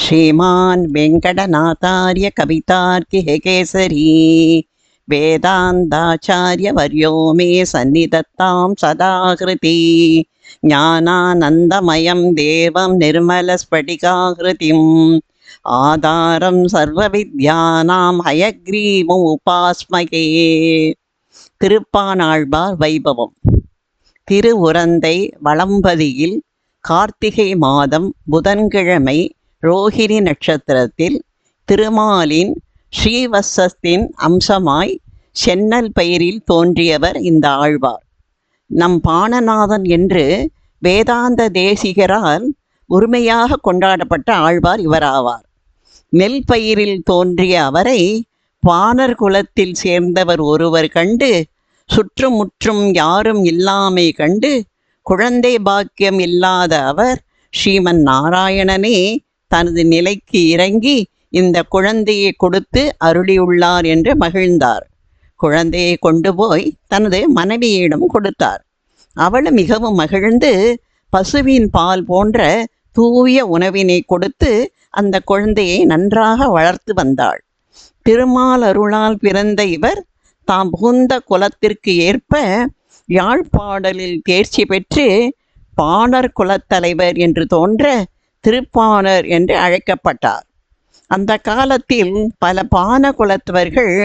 श्रीमान् वेङ्कटनाथार्य कवितार्किकेसरी वेदान्ताचार्यवर्यो मे सन्निधत्तां सदाकृति ज्ञानानन्दमयं देवं निर्मलस्फटिकाकृतिम् आधारं सर्वविद्यानां हयग्रीवम् उपास्महे. திருப்பானாழ்வார் வைபவம். திருவுரந்தை வளம்பதியில் கார்த்திகை மாதம் புதன்கிழமை ரோஹிணி நட்சத்திரத்தில் திருமாலின் ஸ்ரீவத்சத்தின் அம்சமாய் சென்னல் பெயரில் தோன்றியவர் இந்த ஆழ்வார். நம் பாணநாதன் என்று வேதாந்த தேசிகரால் உரிமையாக கொண்டாடப்பட்ட ஆழ்வார் இவராவார். நெல் பயிரில் தோன்றிய அவரை பாணர் குலத்தில் சேர்ந்தவர் ஒருவர் கண்டு, சுற்றுமுற்றும் யாரும் இல்லாமை கண்டு குழந்தை பாக்கியம் இல்லாத அவர் ஸ்ரீமன் நாராயணனே தனது நிலைக்கு இறங்கி இந்த குழந்தையை கொடுத்து அருளியுள்ளார் என்று மகிழ்ந்தார். குழந்தையை கொண்டு போய் தனது மனைவியிடம் கொடுத்தார். அவள் மிகவும் மகிழ்ந்து பசுவின் பால் போன்ற தூய உணவினை கொடுத்து அந்த குழந்தையை நன்றாக வளர்த்து வந்தாள். திருமால் அருளால் பிறந்த இவர் தாம் புகுந்த குலத்திற்கு ஏற்ப யாழ்ப்பாடலில் தேர்ச்சி பெற்று பாணர் குலத்தலைவர் என்று தோன்ற திருப்பாணர் என்று அழைக்கப்பட்டார். அந்த காலத்தில் பல பாண குலத்தவர்கள்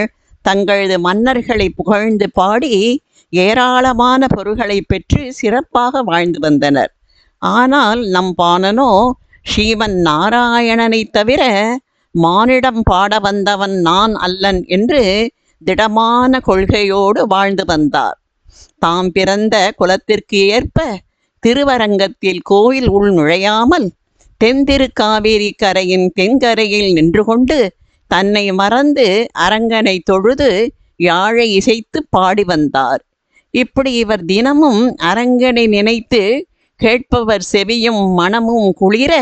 தங்களது மன்னர்களை புகழ்ந்து பாடி ஏராளமான பொருள்களை பெற்று சிறப்பாக வாழ்ந்து வந்தனர். ஆனால் நம் பாணனோ ஸ்ரீமன் நாராயணனை தவிர மானிடம் பாட வந்தவன் நான் அல்லன் என்று திடமான கொள்கையோடு வாழ்ந்து வந்தார். தாம் பிறந்த குலத்திற்கு ஏற்ப திருவரங்கத்தில் கோயில் உள் நுழையாமல் தென்திருக்காவேரி கரையின் தென்கரையில் நின்று கொண்டு தன்னை மறந்து அரங்கனை தொழுது யாழை இசைத்து பாடி வந்தார். இப்படி இவர் தினமும் அரங்கனை நினைத்து கேட்பவர் செவியும் மனமும் குளிர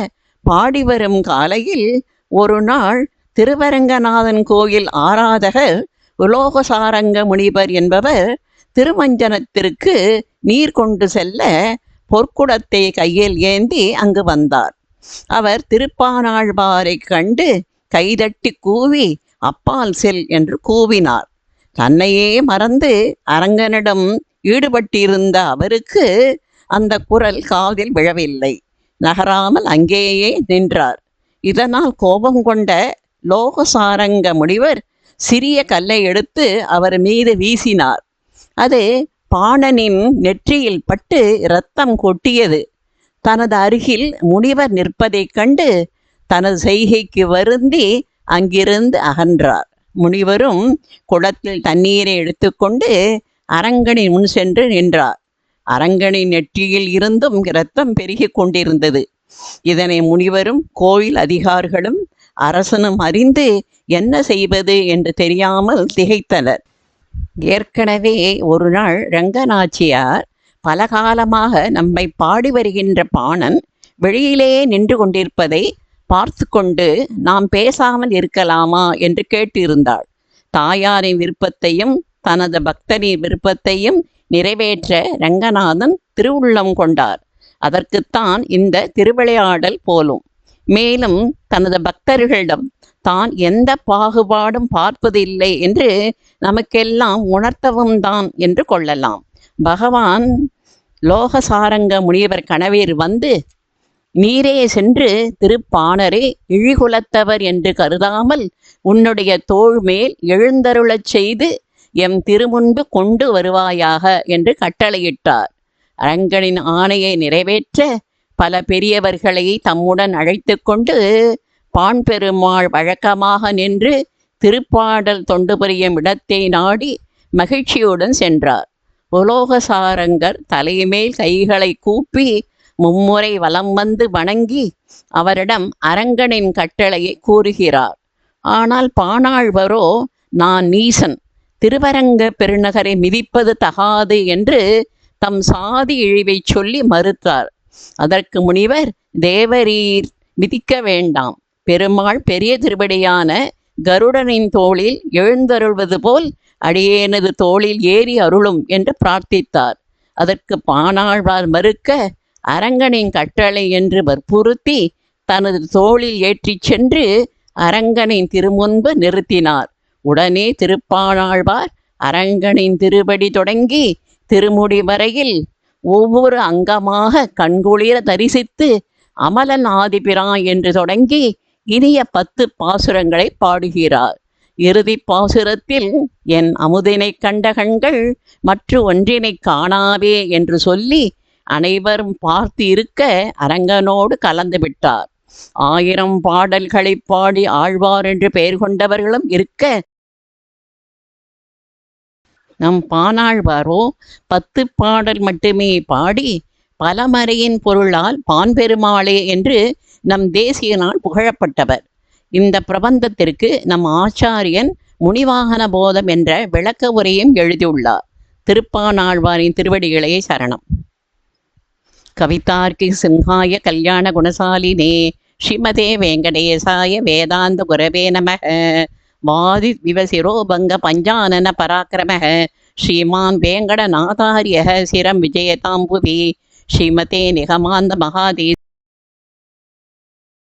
பாடி வரும் காலையில் ஒரு நாள் திருவரங்கநாதன் கோயில் ஆராதகர் உலோகசாரங்க முனிவர் என்பவர் திருமஞ்சனத்திற்கு நீர் கொண்டு செல்ல பொற்குடத்தை கையில் ஏந்தி அங்கு வந்தார். அவர் திருப்பானாழ்வாரை கண்டு கைதட்டி கூவி அப்பால் செல் என்று கூவினார். தன்னையே மறந்து அரங்கனிடம் ஈடுபட்டிருந்த அவருக்கு அந்த குரல் காதில் விழவில்லை. நகராமல் அங்கேயே நின்றார். இதனால் கோபம் கொண்ட லோகசாரங்க முனிவர் சிறிய கல்லை எடுத்து அவர் மீது வீசினார். அது பாணனின் நெற்றியில் பட்டு இரத்தம் கொட்டியது. தனது அருகில் முனிவர் நிற்பதைக் கண்டு தனது செய்கைக்கு வருந்தி அங்கிருந்து அகன்றார். முனிவரும் குளத்தில் தண்ணீரை எடுத்துக்கொண்டு அரங்கனின் முன் சென்று நின்றார். அரங்கனின் நெற்றியில் இருந்தும் இரத்தம் பெருகி கொண்டிருந்தது. இதனை முனிவரும் கோயில் அதிகாரிகளும் அரசனும் அறிந்து என்ன செய்வது என்று தெரியாமல் திகைத்தனர். ஏற்கனவே ஒரு நாள் ரங்கநாச்சியார் பல காலமாக நம்மை பாடி வருகின்ற பாணன் வெளியிலே நின்று கொண்டிருப்பதை பார்த்து கொண்டு நாம் பேசாமல் இருக்கலாமா என்று கேட்டிருந்தாள். தாயாரின் விருப்பத்தையும் தனது பக்தரின் விருப்பத்தையும் நிறைவேற்ற ரங்கநாதன் திருவுள்ளம் கொண்டார். அதற்குத்தான் இந்த திருவிளையாடல் போலும். மேலும் தனது பக்தர்களிடம் தான் எந்த பாகுபாடும் பார்ப்பதில்லை என்று நமக்கெல்லாம் உணர்த்தவும் தான் என்று கொள்ளலாம். பகவான் லோகசாரங்க முனிவர் கனவில் வந்து, நீரே சென்று திருப்பாணரை இழிகுலத்தவர் என்று கருதாமல் உன்னுடைய தோள் மேல் எழுந்தருளச் செய்து எம் திருமுன்பு கொண்டு வருவாயாக என்று கட்டளையிட்டார். அரங்கனின் ஆணையை நிறைவேற்ற பல பெரியவர்களை தம்முடன் அழைத்து கொண்டு பாண் பெருமாள் வழக்கமாக நின்று திருப்பாடல் தொண்டு புரியும் இடத்தை நாடி மகிழ்ச்சியுடன் சென்றார். உலோகசாரங்கர் தலைமேல் கைகளை கூப்பி மும்முறை வலம் வந்து வணங்கி அவரிடம் அரங்கனின் கட்டளையை கூறுகிறார். ஆனால் பாணாழ்வரோ நான் நீசன், திருவரங்க பெருநகரை மிதிப்பது தகாது என்று தம் சாதி இழிவை சொல்லி மறுத்தார். அதற்கு முனிவர், தேவரீர் மிதிக்க வேண்டாம், பெருமாள் பெரிய திருவடியான கருடனின் தோளில் எழுந்தருள்வது போல் அடியேனது தோளில் ஏறி அருளும் என்று பிரார்த்தித்தார். அதற்கு பாணாழ்வார் மறுக்க அரங்கனின் கட்டளை என்று வற்புறுத்தி தனது தோளில் ஏற்றிச் சென்று அரங்கனின் திருமுன்பு நிறுத்தினார். உடனே திருப்பாணாழ்வார் அரங்கனின் திருவடி தொடங்கி திருமுடி வரையில் ஒவ்வொரு அங்கமாக கண்குளிர தரிசித்து அமலன் ஆதிபிரான் என்று தொடங்கி இனிய 10 பாசுரங்களை பாடுகிறார். இறுதி பாசுரத்தில் என் அமுதினை கண்ட கண்கள் மற்ற ஒன்றினை காணாவே என்று சொல்லி அனைவரும் பார்த்து இருக்க அரங்கனோடு கலந்து விட்டார். 1000 பாடல்களை பாடி ஆழ்வார் என்று பெயர் கொண்டவர்களும் இருக்க, நம் பானாழ்வாரோ 10 பாடல் மட்டுமே பாடி பலமறையின் பொருளால் பான்பெருமாளே என்று நம் தேசியனால் புகழப்பட்டவர். இந்த பிரபந்தத்திற்கு நம் ஆச்சாரியன் முனிவாகன போதம் என்ற விளக்க உரையும் எழுதியுள்ளார். திருப்பானாழ்வாரின் திருவடிகளே சரணம். கவிதார்க்கி சிம்ஹாய கல்யாண குணசாலினே ஸ்ரீமதே வெங்கடேசாய வேதாந்த குரவே நமக. வாதி விவசிரோபங்க பஞ்சானன பராக்கிரம ஸ்ரீமான் வேங்கடநாதாரிய சிரம் விஜயதாம்புவி ஸ்ரீமதே நிகமாந்த மகாதீ